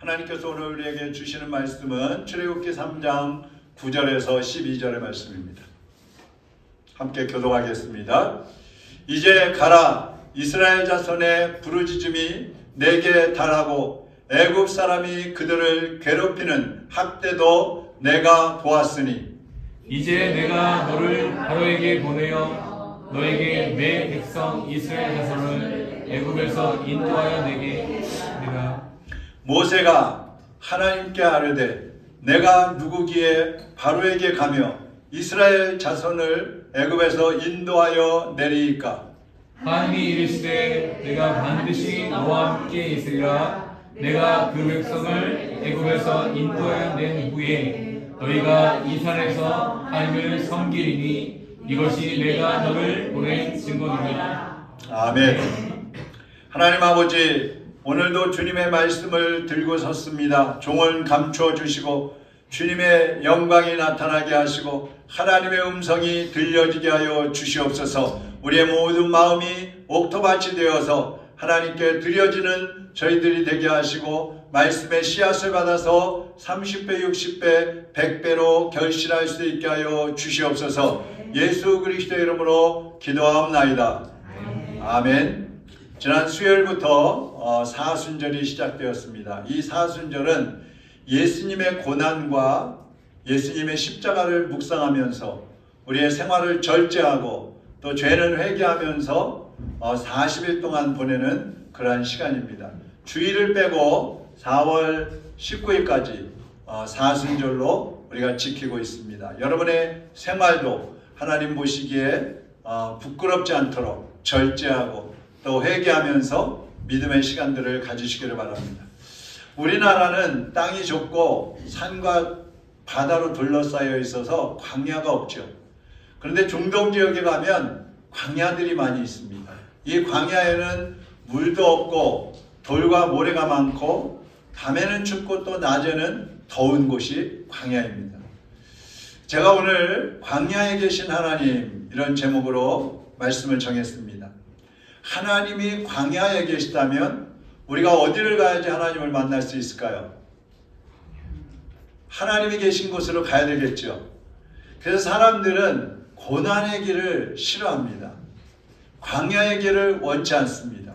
하나님께서 오늘 우리에게 주시는 말씀은 출애굽기 3장 9절에서 12절의 말씀입니다. 함께 교독하겠습니다. 이제 가라. 이스라엘 자손의 부르짖음이 내게 달하고 애굽 사람이 그들을 괴롭히는 학대도 내가 보았으니 이제 내가 너를 바로에게 보내어 너에게 내 백성 이스라엘 자손을 애굽에서 인도하여 내게 내가 모세가 하나님께 아뢰되 내가 누구기에 바로에게 가며 이스라엘 자손을 애굽에서 인도하여 내리이까? 하나님이 이르시되 내가 반드시 너와 함께 있으리라. 내가 그 백성을 애굽에서 인도하여 낸 후에 너희가 이 산에서 하나님을 섬기리니 이것이 내가 너를 보낸 증거니라. 아멘. 하나님 아버지, 오늘도 주님의 말씀을 들고 섰습니다. 종을 감추어 주시고 주님의 영광이 나타나게 하시고 하나님의 음성이 들려지게 하여 주시옵소서. 우리의 모든 마음이 옥토밭이 되어서 하나님께 드려지는 저희들이 되게 하시고 말씀의 씨앗을 받아서 30배, 60배, 100배로 결실할 수 있게 하여 주시옵소서. 예수 그리스도의 이름으로 기도하옵나이다. 아멘. 지난 수요일부터 사순절이 시작되었습니다. 이 사순절은 예수님의 고난과 예수님의 십자가를 묵상하면서 우리의 생활을 절제하고 또 죄는 회개하면서 40일 동안 보내는 그러한 시간입니다. 주일을 빼고 4월 19일까지 사순절로 우리가 지키고 있습니다. 여러분의 생활도 하나님 보시기에 부끄럽지 않도록 절제하고 또 회개하면서 믿음의 시간들을 가지시기를 바랍니다. 우리나라는 땅이 좁고 산과 바다로 둘러싸여 있어서 광야가 없죠. 그런데 중동 지역에 가면 광야들이 많이 있습니다. 이 광야에는 물도 없고 돌과 모래가 많고 밤에는 춥고 또 낮에는 더운 곳이 광야입니다. 제가 오늘 광야에 계신 하나님 이런 제목으로 말씀을 정했습니다. 하나님이 광야에 계시다면 우리가 어디를 가야지 하나님을 만날 수 있을까요? 하나님이 계신 곳으로 가야 되겠죠. 그래서 사람들은 고난의 길을 싫어합니다. 광야의 길을 원치 않습니다.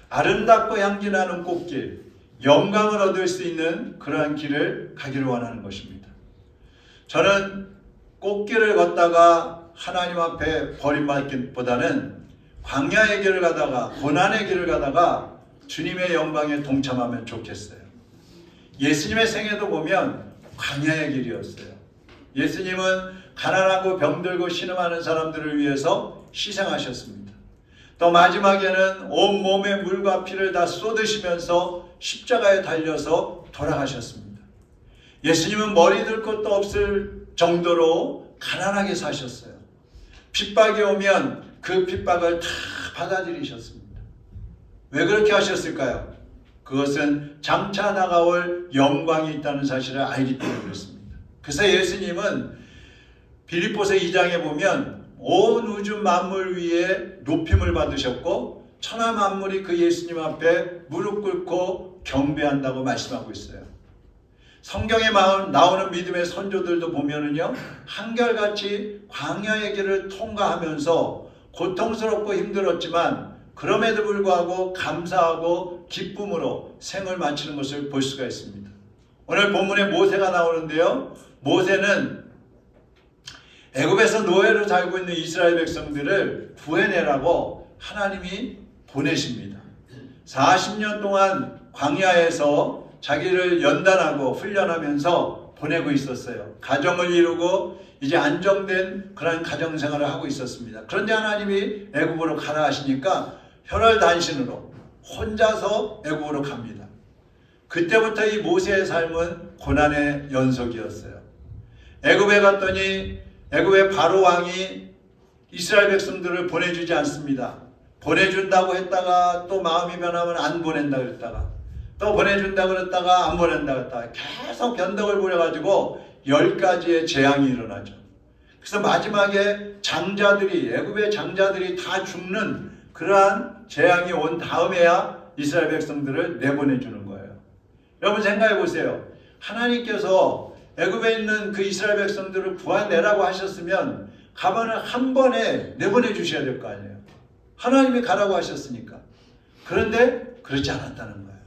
아름답고 향기나는 꽃길, 영광을 얻을 수 있는 그러한 길을 가기를 원하는 것입니다. 저는 꽃길을 걷다가 하나님 앞에 버림받기보다는 광야의 길을 가다가 고난의 길을 가다가 주님의 영광에 동참하면 좋겠어요. 예수님의 생애도 보면 광야의 길이었어요. 예수님은 가난하고 병들고 신음하는 사람들을 위해서 희생하셨습니다. 또 마지막에는 온몸에 물과 피를 다 쏟으시면서 십자가에 달려서 돌아가셨습니다. 예수님은 머리 들 것도 없을 정도로 가난하게 사셨어요. 핍박이 오면 그 핍박을 다 받아들이셨습니다. 왜 그렇게 하셨을까요? 그것은 장차 다가올 영광이 있다는 사실을 알기 때문에 그렇습니다. 그래서 예수님은 빌립보서 2장에 보면 온 우주 만물 위에 높임을 받으셨고 천하 만물이 그 예수님 앞에 무릎 꿇고 경배한다고 말씀하고 있어요. 성경에 나오는 믿음의 선조들도 보면은요, 한결같이 광야의 길을 통과하면서 고통스럽고 힘들었지만 그럼에도 불구하고 감사하고 기쁨으로 생을 마치는 것을 볼 수가 있습니다. 오늘 본문에 모세가 나오는데요, 모세는 애굽에서 노예로 살고 있는 이스라엘 백성들을 구해내라고 하나님이 보내십니다. 40년 동안 광야에서 자기를 연단하고 훈련하면서 보내고 있었어요. 가정을 이루고 이제 안정된 그런 가정생활을 하고 있었습니다. 그런데 하나님이 애굽으로 가라 하시니까 혈혈단신으로 혼자서 애굽으로 갑니다. 그때부터 이 모세의 삶은 고난의 연속이었어요. 애굽에 갔더니 애굽의 바로 왕이 이스라엘 백성들을 보내주지 않습니다. 보내준다고 했다가 또 마음이 변하면 안 보낸다 그랬다가 또 보내준다 그랬다가 안 보낸다 그랬다가 계속 변덕을 부려가지고 10가지의 재앙이 일어나죠. 그래서 마지막에 장자들이, 애굽의 장자들이 다 죽는 그러한 재앙이 온 다음에야 이스라엘 백성들을 내보내주는 거예요. 여러분 생각해 보세요. 하나님께서 애굽에 있는 그 이스라엘 백성들을 구해내라고 하셨으면 가면은 한 번에 내보내 주셔야 될 거 아니에요. 하나님이 가라고 하셨으니까. 그런데 그렇지 않았다는 거예요.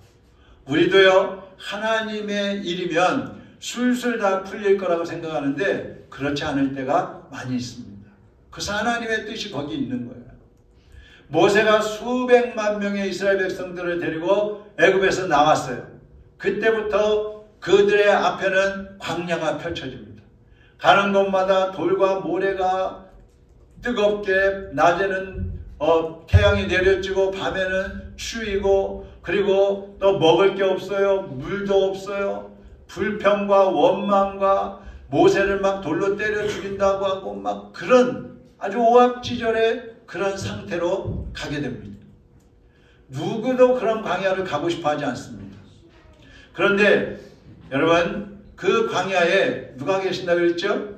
우리도요, 하나님의 일이면 술술 다 풀릴 거라고 생각하는데 그렇지 않을 때가 많이 있습니다. 그래서 하나님의 뜻이 거기 있는 거예요. 모세가 수백만 명의 이스라엘 백성들을 데리고 애굽에서 나왔어요. 그때부터 그들의 앞에는 광야가 펼쳐집니다. 가는 곳마다 돌과 모래가 뜨겁게, 낮에는 태양이 내려지고 밤에는 추위고, 그리고 또 먹을 게 없어요. 물도 없어요. 불평과 원망과 모세를 막 돌로 때려 죽인다고 하고 막 그런 아주 오합지졸의 그런 상태로 가게 됩니다. 누구도 그런 광야를 가고 싶어 하지 않습니다. 그런데 여러분, 그 광야에 누가 계신다고 그랬죠?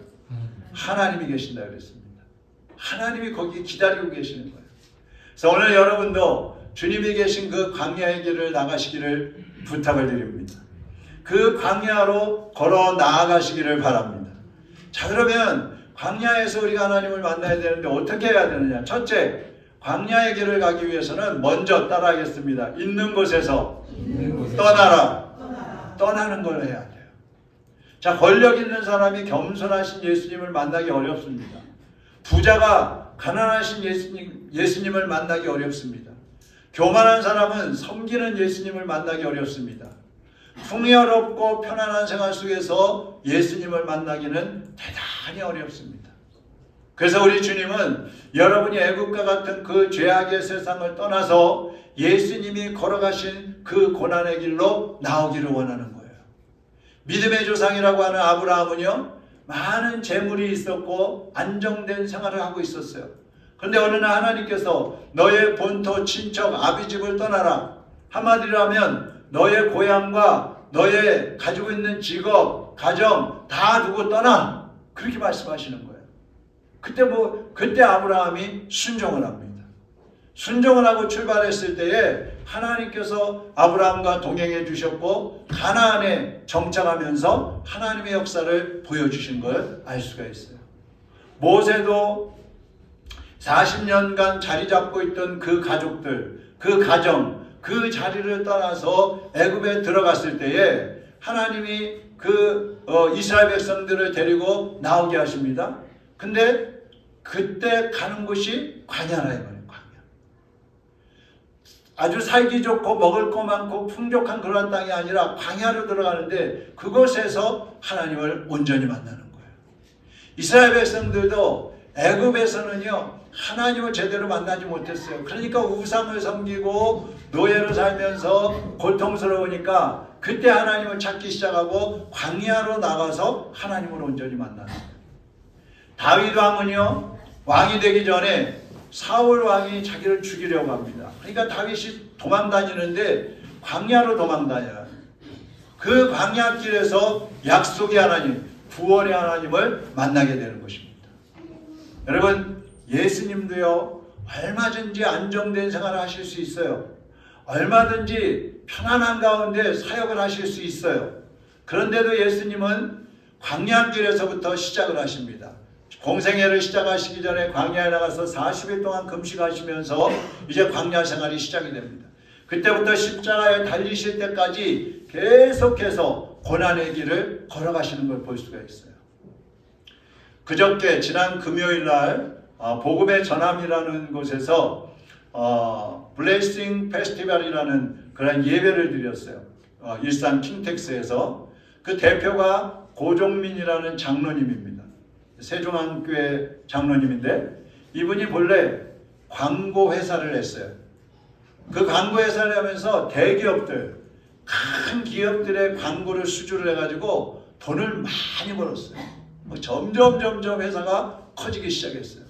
하나님이 계신다고 그랬습니다. 하나님이 거기 기다리고 계시는 거예요. 그래서 오늘 여러분도 주님이 계신 그 광야의 길을 나가시기를 부탁을 드립니다. 그 광야로 걸어 나아가시기를 바랍니다. 자, 그러면 광야에서 우리가 하나님을 만나야 되는데 어떻게 해야 되느냐? 첫째, 광야의 길을 가기 위해서는 먼저 따라하겠습니다. 있는 곳에서 떠나라. 떠나는 걸 해야 돼요. 자, 권력 있는 사람이 겸손하신 예수님을 만나기 어렵습니다. 부자가 가난하신 예수님을 만나기 어렵습니다. 교만한 사람은 섬기는 예수님을 만나기 어렵습니다. 풍요롭고 편안한 생활 속에서 예수님을 만나기는 대단히 어렵습니다. 그래서 우리 주님은 여러분이 애국과 같은 그 죄악의 세상을 떠나서 예수님이 걸어가신 그 고난의 길로 나오기를 원하는 거예요. 믿음의 조상이라고 하는 아브라함은요, 많은 재물이 있었고 안정된 생활을 하고 있었어요. 그런데 어느 날 하나님께서 너의 본토, 친척, 아비집을 떠나라. 한마디로 하면 너의 고향과 너의 가지고 있는 직업, 가정 다 두고 떠나. 그렇게 말씀하시는 거예요. 그때 아브라함이 순종을 합니다. 순종을 하고 출발했을 때에 하나님께서 아브라함과 동행해 주셨고 가나안에 정착하면서 하나님의 역사를 보여주신 걸 알 수가 있어요. 모세도 40년간 자리 잡고 있던 그 가족들, 그 가정, 그 자리를 떠나서 애굽에 들어갔을 때에 하나님이 그 이스라엘 백성들을 데리고 나오게 하십니다. 근데 그때 가는 곳이 광야라 말이에요. 광야. 아주 살기 좋고 먹을 거 많고 풍족한 그런 땅이 아니라 광야로 들어가는데 그곳에서 하나님을 온전히 만나는 거예요. 이스라엘 백성들도 애굽에서는요, 하나님을 제대로 만나지 못했어요. 그러니까 우상을 섬기고 노예로 살면서 고통스러우니까 그때 하나님을 찾기 시작하고 광야로 나가서 하나님을 온전히 만나는 거예요. 다윗 왕은요, 왕이 되기 전에 사울 왕이 자기를 죽이려고 합니다. 그러니까 다윗이 도망다니는데 광야로 도망다녀요. 그 광야길에서 약속의 하나님, 구원의 하나님을 만나게 되는 것입니다. 여러분, 예수님도요, 얼마든지 안정된 생활을 하실 수 있어요. 얼마든지 편안한 가운데 사역을 하실 수 있어요. 그런데도 예수님은 광야길에서부터 시작을 하십니다. 공생애를 시작하시기 전에 광야에 나가서 40일 동안 금식하시면서 이제 광야 생활이 시작이 됩니다. 그때부터 십자가에 달리실 때까지 계속해서 고난의 길을 걸어가시는 걸 볼 수가 있어요. 그저께 지난 금요일 날 복음의 전함이라는 곳에서 블레싱 페스티벌이라는 그런 예배를 드렸어요. 일산 킹텍스에서. 그 대표가 고종민이라는 장로님입니다. 세종한교회 장로님인데 이분이 본래 광고 회사를 했어요. 그 광고 회사를 하면서 대기업들, 큰 기업들의 광고를 수주를 해가지고 돈을 많이 벌었어요. 점점 회사가 커지기 시작했어요.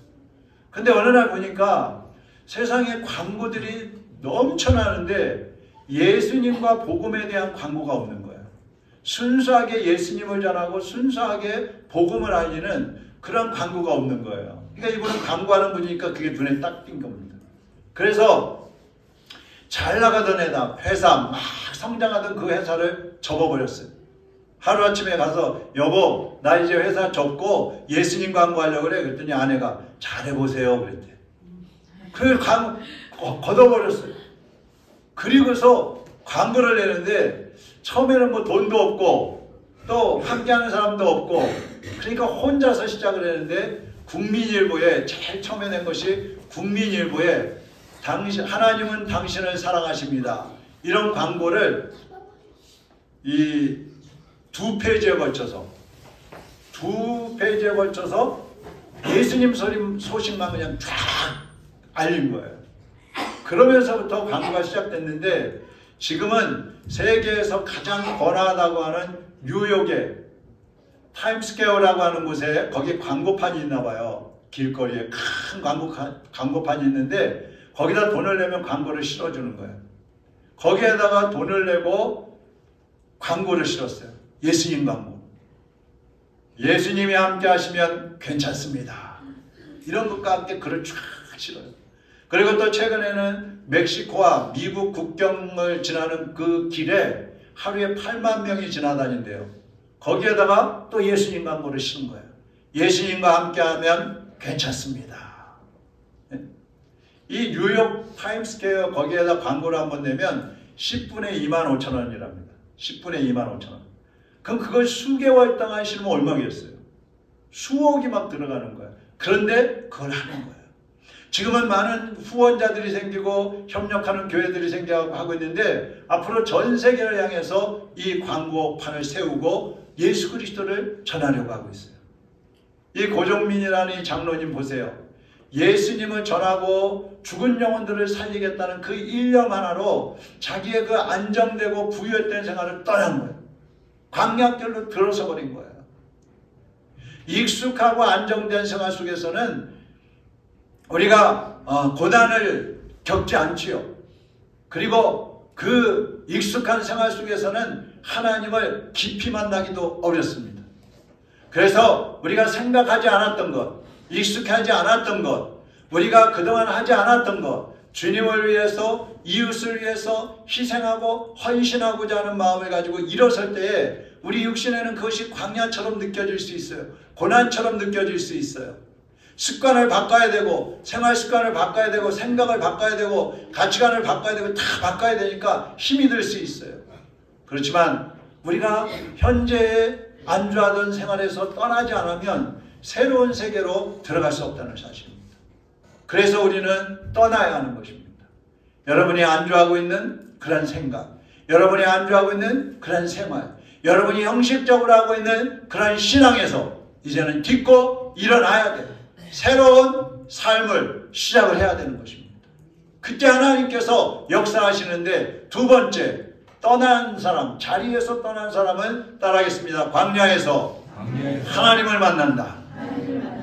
근데 어느 날 보니까 세상에 광고들이 넘쳐나는데 예수님과 복음에 대한 광고가 없는 거예요. 순수하게 예수님을 전하고 순수하게 복음을 알리는 그런 광고가 없는 거예요. 그러니까 이분은 광고하는 분이니까 그게 눈에 딱 띈 겁니다. 그래서 잘 나가던 회사 막 성장하던 그 회사를 접어버렸어요. 하루아침에 가서 여보 나 이제 회사 접고 예수님 광고하려고 그래. 그랬더니 아내가 잘해보세요 그랬대. 그걸 걷어버렸어요. 그리고서 광고를 내는데 처음에는 뭐 돈도 없고 또 함께하는 사람도 없고 그러니까 혼자서 시작을 했는데 국민일보에 제일 처음에 낸 것이 국민일보에 하나님은 당신을 사랑하십니다. 이런 광고를 이 두 페이지에 걸쳐서 예수님 소식만 그냥 쫙 알린 거예요. 그러면서부터 광고가 시작됐는데 지금은 세계에서 가장 번화하다고 하는 뉴욕의 타임스퀘어라고 하는 곳에 거기 광고판이 있나 봐요. 길거리에 큰 광고판이 있는데 거기다 돈을 내면 광고를 실어주는 거예요. 거기에다가 돈을 내고 광고를 실었어요. 예수님 광고. 예수님이 함께 하시면 괜찮습니다. 이런 것과 함께 글을 쫙 실어요. 그리고 또 최근에는 멕시코와 미국 국경을 지나는 그 길에 하루에 8만 명이 지나다닌대요. 거기에다가 또 예수님 광고를 실은 거예요. 예수님과 함께하면 괜찮습니다. 이 뉴욕 타임스퀘어 거기에다 광고를 한번 내면 10분에 25,000원이랍니다. 10분에 25,000원. 그럼 그걸 수개월 동안 실으면 얼마겠어요? 수억이 막 들어가는 거예요. 그런데 그걸 하는 거예요. 지금은 많은 후원자들이 생기고 협력하는 교회들이 생겨하고 있는데 앞으로 전 세계를 향해서 이 광고판을 세우고 예수 그리스도를 전하려고 하고 있어요. 이 고종민이라는 이 장로님 보세요. 예수님을 전하고 죽은 영혼들을 살리겠다는 그 일념 하나로 자기의 그 안정되고 부유했던 생활을 떠난 거예요. 광야길로 들어서 버린 거예요. 익숙하고 안정된 생활 속에서는 우리가 고난을 겪지 않지요. 그리고 그 익숙한 생활 속에서는 하나님을 깊이 만나기도 어렵습니다. 그래서 우리가 생각하지 않았던 것, 익숙하지 않았던 것, 우리가 그동안 하지 않았던 것, 주님을 위해서 이웃을 위해서 희생하고 헌신하고자 하는 마음을 가지고 일어설 때에 우리 육신에는 그것이 광야처럼 느껴질 수 있어요. 고난처럼 느껴질 수 있어요. 습관을 바꿔야 되고 생활 습관을 바꿔야 되고 생각을 바꿔야 되고 가치관을 바꿔야 되고 다 바꿔야 되니까 힘이 들 수 있어요. 그렇지만 우리가 현재의 안주하던 생활에서 떠나지 않으면 새로운 세계로 들어갈 수 없다는 사실입니다. 그래서 우리는 떠나야 하는 것입니다. 여러분이 안주하고 있는 그런 생각, 여러분이 안주하고 있는 그런 생활, 여러분이 형식적으로 하고 있는 그런 신앙에서 이제는 딛고 일어나야 돼요. 새로운 삶을 시작을 해야 되는 것입니다. 그때 하나님께서 역사하시는데 두 번째, 떠난 사람, 자리에서 떠난 사람은 따라하겠습니다. 광야에서 하나님을 만난다.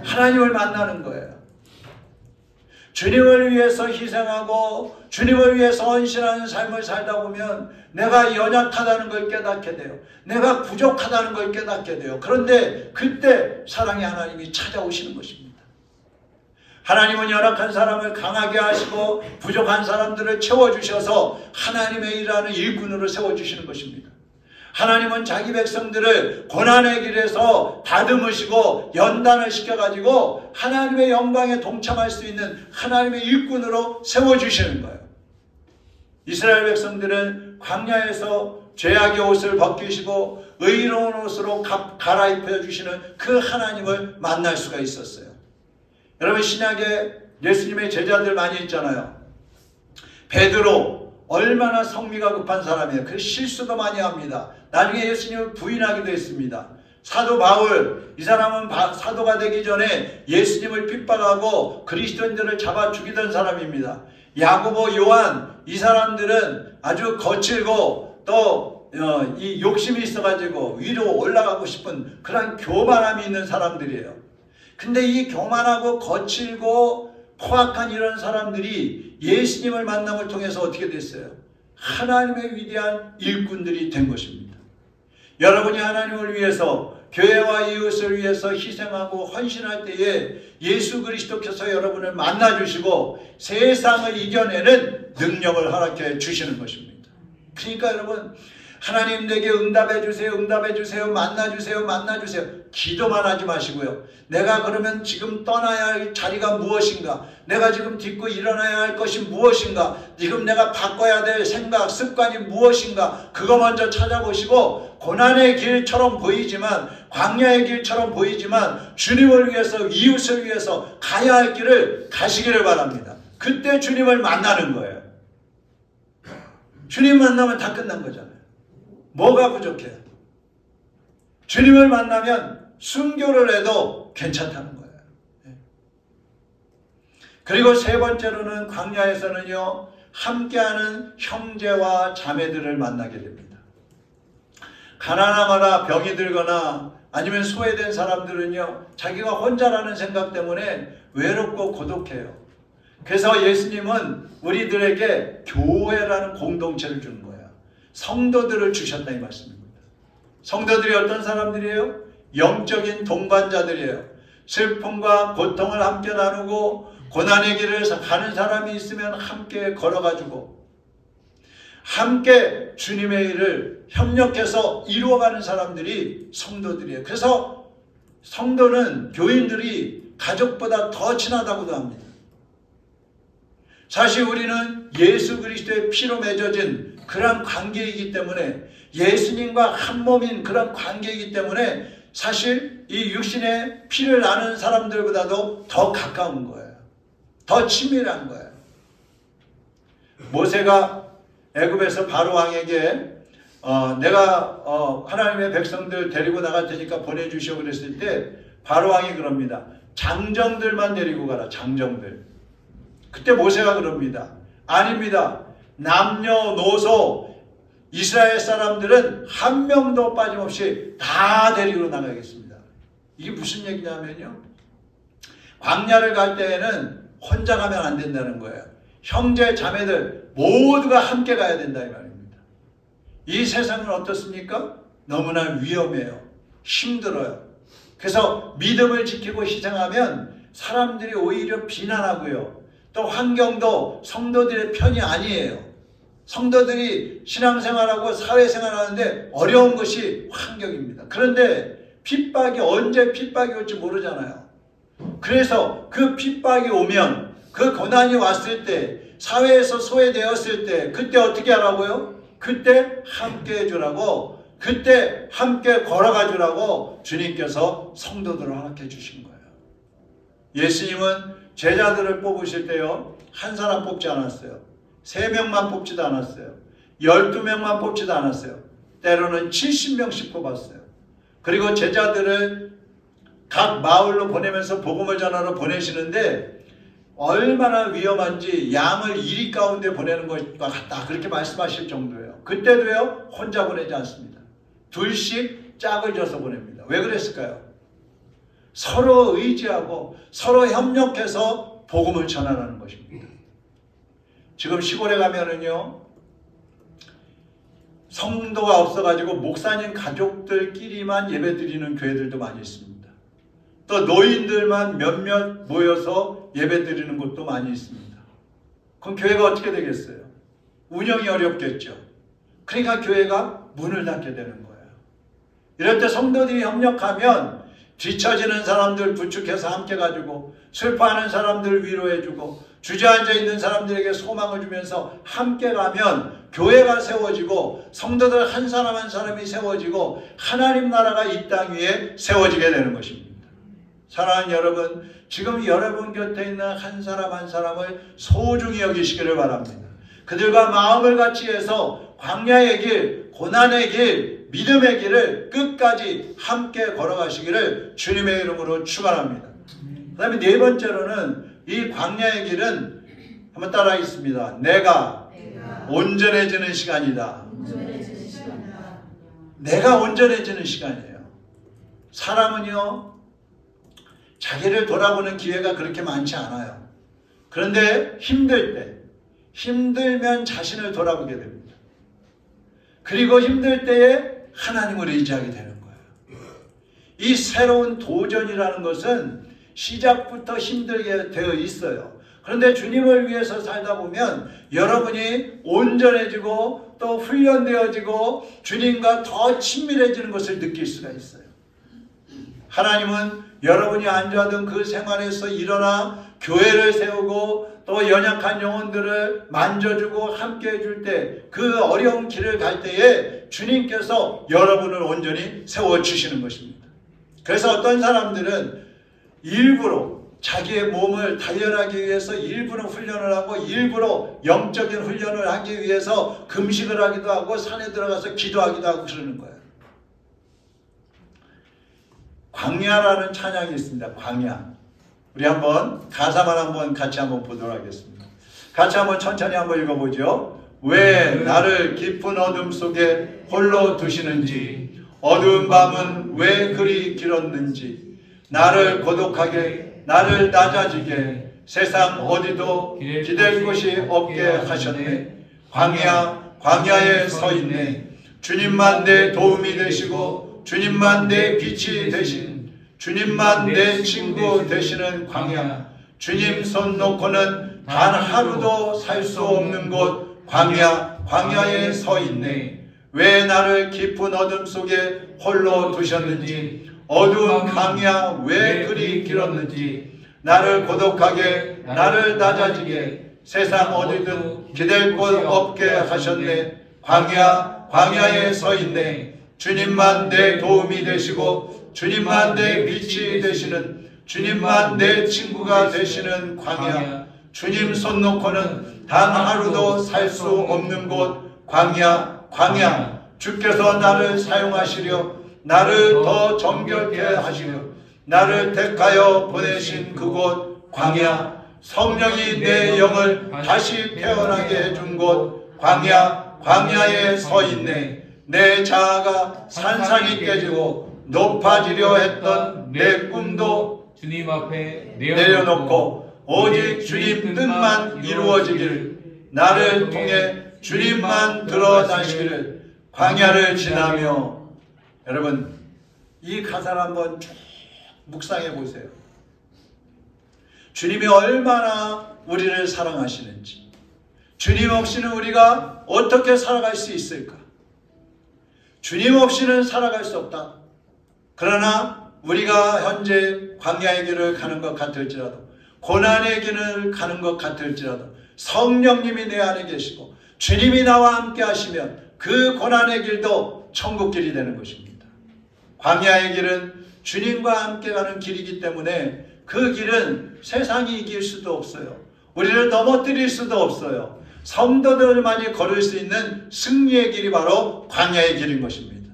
하나님을 만나는 거예요. 주님을 위해서 희생하고 주님을 위해서 헌신하는 삶을 살다 보면 내가 연약하다는 걸 깨닫게 돼요. 내가 부족하다는 걸 깨닫게 돼요. 그런데 그때 사랑의 하나님이 찾아오시는 것입니다. 하나님은 연약한 사람을 강하게 하시고 부족한 사람들을 채워주셔서 하나님의 일하는 일꾼으로 세워주시는 것입니다. 하나님은 자기 백성들을 고난의 길에서 다듬으시고 연단을 시켜가지고 하나님의 영광에 동참할 수 있는 하나님의 일꾼으로 세워주시는 거예요. 이스라엘 백성들은 광야에서 죄악의 옷을 벗기시고 의로운 옷으로 갈아입혀 주시는 그 하나님을 만날 수가 있었어요. 여러분 신약에 예수님의 제자들 많이 있잖아요. 베드로 얼마나 성미가 급한 사람이에요. 그 실수도 많이 합니다. 나중에 예수님을 부인하기도 했습니다. 사도 바울, 이 사람은 사도가 되기 전에 예수님을 핍박하고 그리스도인들을 잡아 죽이던 사람입니다. 야고보, 요한, 이 사람들은 아주 거칠고 또 이 욕심이 있어가지고 위로 올라가고 싶은 그런 교만함이 있는 사람들이에요. 근데 이 교만하고 거칠고 포악한 이런 사람들이 예수님을 만남을 통해서 어떻게 됐어요? 하나님의 위대한 일꾼들이 된 것입니다. 여러분이 하나님을 위해서 교회와 이웃을 위해서 희생하고 헌신할 때에 예수 그리스도께서 여러분을 만나주시고 세상을 이겨내는 능력을 허락해 주시는 것입니다. 그러니까 여러분, 하나님 내게 응답해 주세요, 응답해 주세요, 만나 주세요, 만나 주세요. 기도만 하지 마시고요. 내가 그러면 지금 떠나야 할 자리가 무엇인가? 내가 지금 딛고 일어나야 할 것이 무엇인가? 지금 내가 바꿔야 될 생각, 습관이 무엇인가? 그거 먼저 찾아보시고, 고난의 길처럼 보이지만, 광야의 길처럼 보이지만 주님을 위해서, 이웃을 위해서 가야 할 길을 가시기를 바랍니다. 그때 주님을 만나는 거예요. 주님 만나면 다 끝난 거잖아요. 뭐가 부족해요? 주님을 만나면 순교를 해도 괜찮다는 거예요. 그리고 세 번째로는 광야에서는요, 함께하는 형제와 자매들을 만나게 됩니다. 가난하거나 병이 들거나 아니면 소외된 사람들은요, 자기가 혼자라는 생각 때문에 외롭고 고독해요. 그래서 예수님은 우리들에게 교회라는 공동체를 주는 거예요. 성도들을 주셨다 이 말씀입니다. 성도들이 어떤 사람들이에요? 영적인 동반자들이에요. 슬픔과 고통을 함께 나누고 고난의 길을 가는 사람이 있으면 함께 걸어가지고 함께 주님의 일을 협력해서 이루어가는 사람들이 성도들이에요. 그래서 성도는 교인들이 가족보다 더 친하다고도 합니다. 사실 우리는 예수 그리스도의 피로 맺어진 그런 관계이기 때문에, 예수님과 한 몸인 그런 관계이기 때문에 사실 이 육신의 피를 나는 사람들보다도 더 가까운 거예요. 더 친밀한 거예요. 모세가 애굽에서 바로 왕에게 내가 하나님의 백성들 데리고 나갈 테니까 보내주시오 그랬을 때 바로 왕이 그럽니다. 장정들만 데리고 가라. 장정들. 그때 모세가 그럽니다. 아닙니다. 남녀노소 이스라엘 사람들은 한 명도 빠짐없이 다 데리고 나가겠습니다. 이게 무슨 얘기냐면요, 광야를 갈 때에는 혼자 가면 안 된다는 거예요. 형제 자매들 모두가 함께 가야 된다 이 말입니다. 이 세상은 어떻습니까? 너무나 위험해요. 힘들어요. 그래서 믿음을 지키고 희생하면 사람들이 오히려 비난하고요, 또 환경도 성도들의 편이 아니에요. 성도들이 신앙생활하고 사회생활하는데 어려운 것이 환경입니다. 그런데 핍박이 언제 핍박이 올지 모르잖아요. 그래서 그 핍박이 오면, 그 고난이 왔을 때, 사회에서 소외되었을 때 그때 어떻게 하라고요? 그때 함께 해주라고, 그때 함께 걸어가 주라고 주님께서 성도들을 허락해 주신 거예요. 예수님은 제자들을 뽑으실 때요, 한 사람 뽑지 않았어요. 3명만 뽑지도 않았어요. 12명만 뽑지도 않았어요. 때로는 70명씩 뽑았어요. 그리고 제자들을 각 마을로 보내면서 복음을 전하러 보내시는데 얼마나 위험한지 양을 이리 가운데 보내는 것과 같다, 그렇게 말씀하실 정도예요. 그때도요, 혼자 보내지 않습니다. 둘씩 짝을 져서 보냅니다. 왜 그랬을까요? 서로 의지하고 서로 협력해서 복음을 전하라는 것입니다. 지금 시골에 가면은요, 성도가 없어가지고 목사님 가족들끼리만 예배 드리는 교회들도 많이 있습니다. 또 노인들만 몇몇 모여서 예배 드리는 곳도 많이 있습니다. 그럼 교회가 어떻게 되겠어요? 운영이 어렵겠죠. 그러니까 교회가 문을 닫게 되는 거예요. 이럴 때 성도들이 협력하면 뒤처지는 사람들 부축해서 함께 가지고, 슬퍼하는 사람들 위로해주고, 주저앉아 있는 사람들에게 소망을 주면서 함께 가면 교회가 세워지고 성도들 한 사람 한 사람이 세워지고 하나님 나라가 이 땅 위에 세워지게 되는 것입니다. 사랑하는 여러분, 지금 여러분 곁에 있는 한 사람 한 사람을 소중히 여기시기를 바랍니다. 그들과 마음을 같이 해서 광야의 길, 고난의 길, 믿음의 길을 끝까지 함께 걸어가시기를 주님의 이름으로 축원합니다. 그 다음에 네 번째로는 이 광야의 길은 한번 따라하겠습니다. 내가 온전해지는 시간이다. 내가 온전해지는 시간이에요. 사람은요, 자기를 돌아보는 기회가 그렇게 많지 않아요. 그런데 힘들면 자신을 돌아보게 됩니다. 그리고 힘들 때에 하나님을 의지하게 되는 거예요. 이 새로운 도전이라는 것은 시작부터 힘들게 되어 있어요. 그런데 주님을 위해서 살다 보면 여러분이 온전해지고 또 훈련되어지고 주님과 더 친밀해지는 것을 느낄 수가 있어요. 하나님은 여러분이 앉아든 그 생활에서 일어나 교회를 세우고 또 연약한 영혼들을 만져주고 함께 해줄 때 그 어려운 길을 갈 때에 주님께서 여러분을 온전히 세워주시는 것입니다. 그래서 어떤 사람들은 일부러 자기의 몸을 단련하기 위해서 일부러 훈련을 하고 일부러 영적인 훈련을 하기 위해서 금식을 하기도 하고 산에 들어가서 기도하기도 하고 그러는 거예요. 광야라는 찬양이 있습니다. 광야. 우리 한번 가사만 한번 같이 한번 보도록 하겠습니다. 같이 한번 천천히 한번 읽어보죠. 왜 나를 깊은 어둠 속에 홀로 두시는지, 어두운 밤은 왜 그리 길었는지, 나를 고독하게 나를 낮아지게 세상 어디도 기댈 곳이 없게 하셨네. 광야에 서 있네. 주님만 내 도움이 되시고 주님만 내 빛이 되신, 주님만 내 친구 되시는 광야. 주님 손 놓고는 단 하루도 살 수 없는 곳 광야에 서 있네. 왜 나를 깊은 어둠 속에 홀로 두셨는지, 어두운 광야 왜 그리 길었는지, 나를 고독하게 나를 낮아지게 세상 어디든 기댈 곳 없게 하셨네. 광야에 서 있네. 주님만 내 도움이 되시고 주님만 내 빛이 되시는, 주님만 내 친구가 되시는 광야. 주님 손 놓고는 단 하루도 살 수 없는 곳 광야. 주께서 나를 사용하시려 나를 더 정결케 하시려 나를 택하여 보내신 그곳 광야. 성령이 내 영을 다시 태어나게 해준 곳 광야에 서 있네. 내 자아가 산산이 깨지고 높아지려 했던 내 꿈도 주님 앞에 내려놓고 오직 주님 뜻만 이루어지기를, 나를 통해 주님만 드러나시기를 광야를 지나며. 여러분, 이 가사를 한번 쭉 묵상해 보세요. 주님이 얼마나 우리를 사랑하시는지, 주님 없이는 우리가 어떻게 살아갈 수 있을까? 주님 없이는 살아갈 수 없다. 그러나 우리가 현재 광야의 길을 가는 것 같을지라도, 고난의 길을 가는 것 같을지라도 성령님이 내 안에 계시고 주님이 나와 함께 하시면 그 고난의 길도 천국 길이 되는 것입니다. 광야의 길은 주님과 함께 가는 길이기 때문에 그 길은 세상이 이길 수도 없어요. 우리를 넘어뜨릴 수도 없어요. 성도들만이 걸을 수 있는 승리의 길이 바로 광야의 길인 것입니다.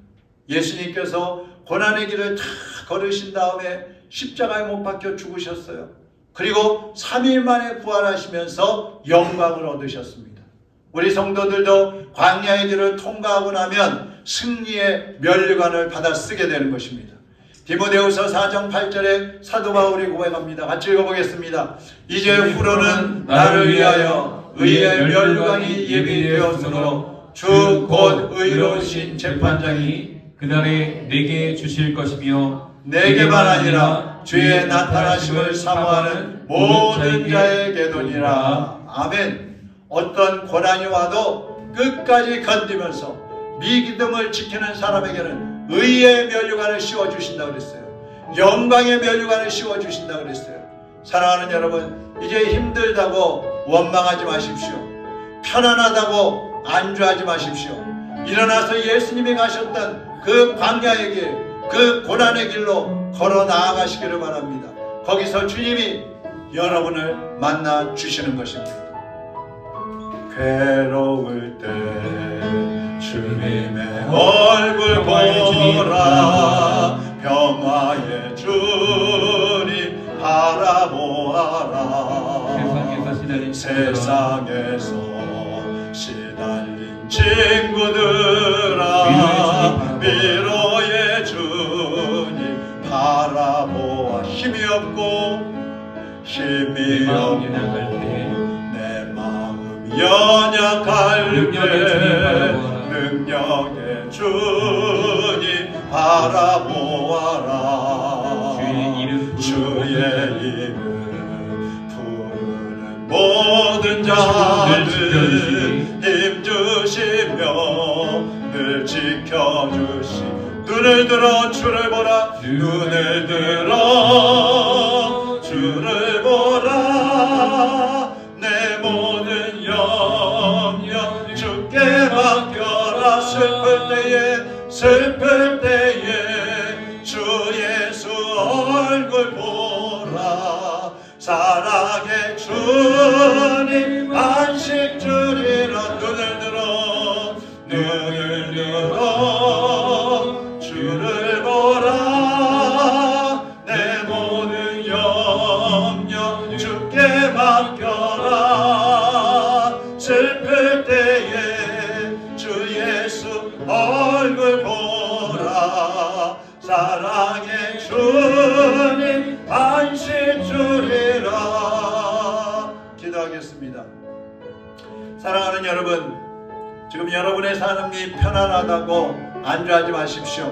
예수님께서 고난의 길을 다 걸으신 다음에 십자가에 못 박혀 죽으셨어요. 그리고 3일 만에 부활하시면서 영광을 얻으셨습니다. 우리 성도들도 광야의 길을 통과하고 나면 승리의 면류관을 받아 쓰게 되는 것입니다. 디모데후서 4장 8절에 사도 바울이 고백합니다. 같이 읽어보겠습니다. 이제 후로는 나를 위하여 의의 면류관이 예비되었으므로 주 곧 의로우신 재판장이 그날에 내게 주실 것이며, 내게만 아니라 주의 나타나심을 사모하는 모든 자에게도니라. 아멘. 어떤 고난이 와도 끝까지 견디면서 믿음을 지키는 사람에게는 의의 면류관을 씌워주신다고 그랬어요. 영광의 면류관을 씌워주신다고 그랬어요. 사랑하는 여러분, 이제 힘들다고 원망하지 마십시오. 편안하다고 안주하지 마십시오. 일어나서 예수님이 가셨던 그 광야의 길, 그 고난의 길로 걸어 나아가시기를 바랍니다. 거기서 주님이 여러분을 만나 주시는 것입니다. 괴로울 때 주님의 얼굴 보라, 평화의 주님 바라보아라. 세상에서 시달린 친구들아, 위로의 주님 바라보아. 힘이 없고 내 마음 연약할 때 능력의 주님 바라보아라. 주의 이름 부르는 모든 자들 힘주시며 늘 지켜주시. 눈을 들어 주를 보라. 눈을 들어 주를 보라. 내 모든 영역 주께 맡겨라. 슬플 때에 주 예수 얼굴 보라. 사랑의 주님 안식 주리라. 눈을 들어 주를 보라. 내 모든 영역 주께 맡겨라. 슬플 때에 주 예수 얼굴 보라. 사랑의 주님 안식 주리라. 기도하겠습니다. 사랑하는 여러분, 지금 여러분의 삶이 편안하다고 안주하지 마십시오.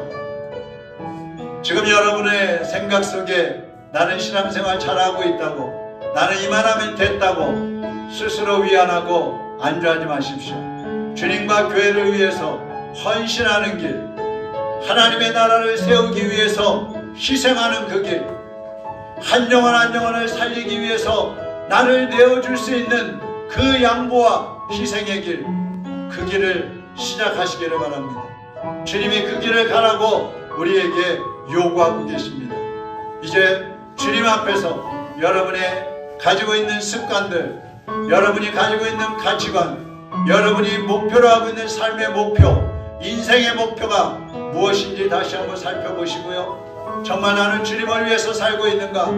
지금 여러분의 생각 속에 나는 신앙생활 잘하고 있다고, 나는 이만하면 됐다고 스스로 위안하고 안주하지 마십시오. 주님과 교회를 위해서 헌신하는 길, 하나님의 나라를 세우기 위해서 희생하는 그 길, 한 영혼 한 영혼을 살리기 위해서 나를 내어줄 수 있는 그 양보와 희생의 길, 그 길을 시작하시기를 바랍니다. 주님이 그 길을 가라고 우리에게 요구하고 계십니다. 이제 주님 앞에서 여러분의 가지고 있는 습관들, 여러분이 가지고 있는 가치관, 여러분이 목표로 하고 있는 삶의 목표, 인생의 목표가 무엇인지 다시 한번 살펴보시고요. 정말 나는 주님을 위해서 살고 있는가?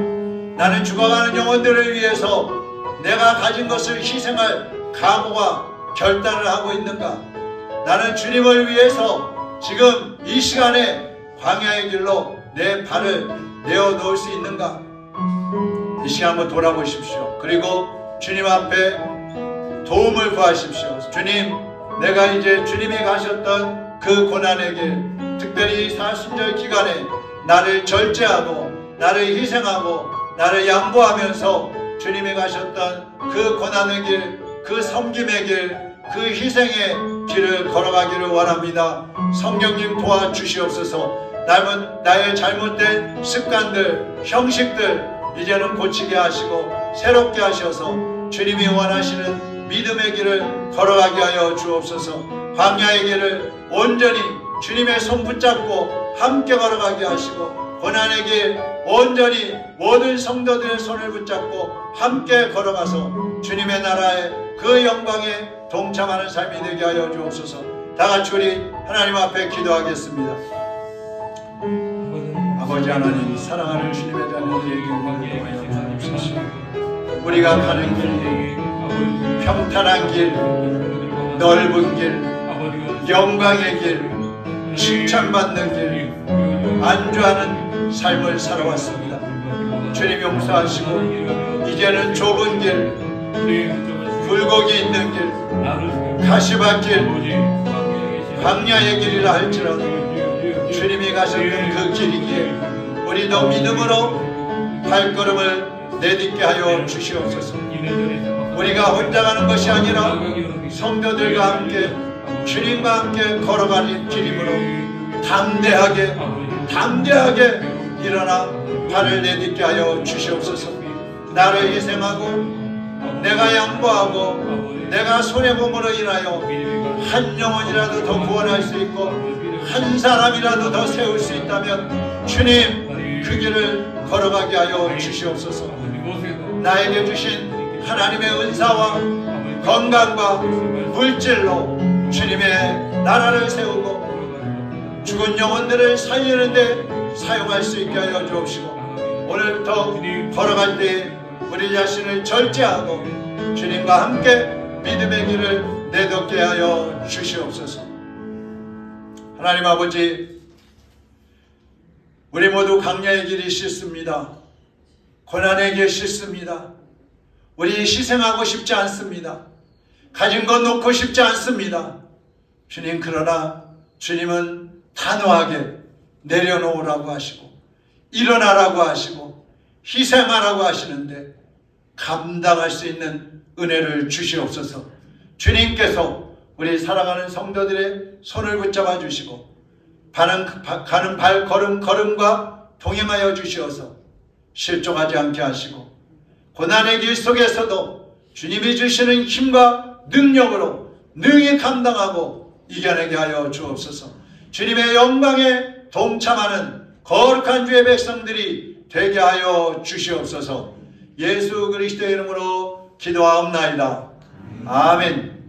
나는 죽어가는 영혼들을 위해서 내가 가진 것을 희생할 각오와 결단을 하고 있는가? 나는 주님을 위해서 지금 이 시간에 광야의 길로 내 발을 내어놓을 수 있는가? 이 시간 한번 돌아보십시오. 그리고 주님 앞에 도움을 구하십시오. 주님, 내가 이제 주님이 가셨던 그 고난의 길, 특별히 사순절 기간에 나를 절제하고 나를 희생하고 나를 양보하면서 주님이 가셨던 그 고난의 길, 그 섬김의 길, 그 희생의 길을 걸어가기를 원합니다. 성령님 도와주시옵소서. 나의 잘못된 습관들, 형식들 이제는 고치게 하시고 새롭게 하셔서 주님이 원하시는 믿음의 길을 걸어가게 하여 주옵소서. 광야의 길을 온전히 주님의 손 붙잡고 함께 걸어가게 하시고, 고난의 길 온전히 모든 성도들의 손을 붙잡고 함께 걸어가서 주님의 나라의 그 영광에 동참하는 삶이 되게 하여 주옵소서. 다같이 우리 하나님 앞에 기도하겠습니다. 아버지 하나님, 사랑하는 주님의 자녀들에게 영광을 주옵소서. 우리가 가는 길, 평탄한 길, 넓은 길, 영광의 길, 칭찬받는 길, 안주하는 삶을 살아왔습니다. 주님 용서하시고 이제는 좁은 길, 굴곡이 있는 길, 가시밭길, 광야의 길이라 할지라도 주님이 가셨던 그 길이기에 우리도 믿음으로 발걸음을 내딛게 하여 주시옵소서. 우리가 혼자 가는 것이 아니라 성도들과 함께 주님과 함께 걸어가는 길이므로 담대하게 일어나 발을 내딛게 하여 주시옵소서. 나를 희생하고 내가 양보하고 내가 손해봄으로 인하여 한 영혼이라도 더 구원할 수 있고 한 사람이라도 더 세울 수 있다면 주님 그 길을 걸어가게 하여 주시옵소서. 나에게 주신 하나님의 은사와 건강과 물질로 주님의 나라를 세우고 죽은 영혼들을 살리는데 사용할 수 있게 하여 주옵시고, 오늘부터 걸어갈 때 우리 자신을 절제하고 주님과 함께 믿음의 길을 내딛게 하여 주시옵소서. 하나님 아버지, 우리 모두 광야의 길이 싫습니다. 고난의 길 싫습니다. 우리 희생하고 싶지 않습니다. 가진 것 놓고 싶지 않습니다. 주님, 그러나 주님은 단호하게 내려놓으라고 하시고 일어나라고 하시고 희생하라고 하시는데 감당할 수 있는 은혜를 주시옵소서. 주님께서 우리 사랑하는 성도들의 손을 붙잡아 주시고 가는 걸음과 동행하여 주시어서 실족하지 않게 하시고 고난의 길 속에서도 주님이 주시는 힘과 능력으로 능히 감당하고 이겨내게 하여 주옵소서. 주님의 영광에 동참하는 거룩한 주의 백성들이 되게 하여 주시옵소서. 예수 그리스도의 이름으로 기도하옵나이다. 아멘.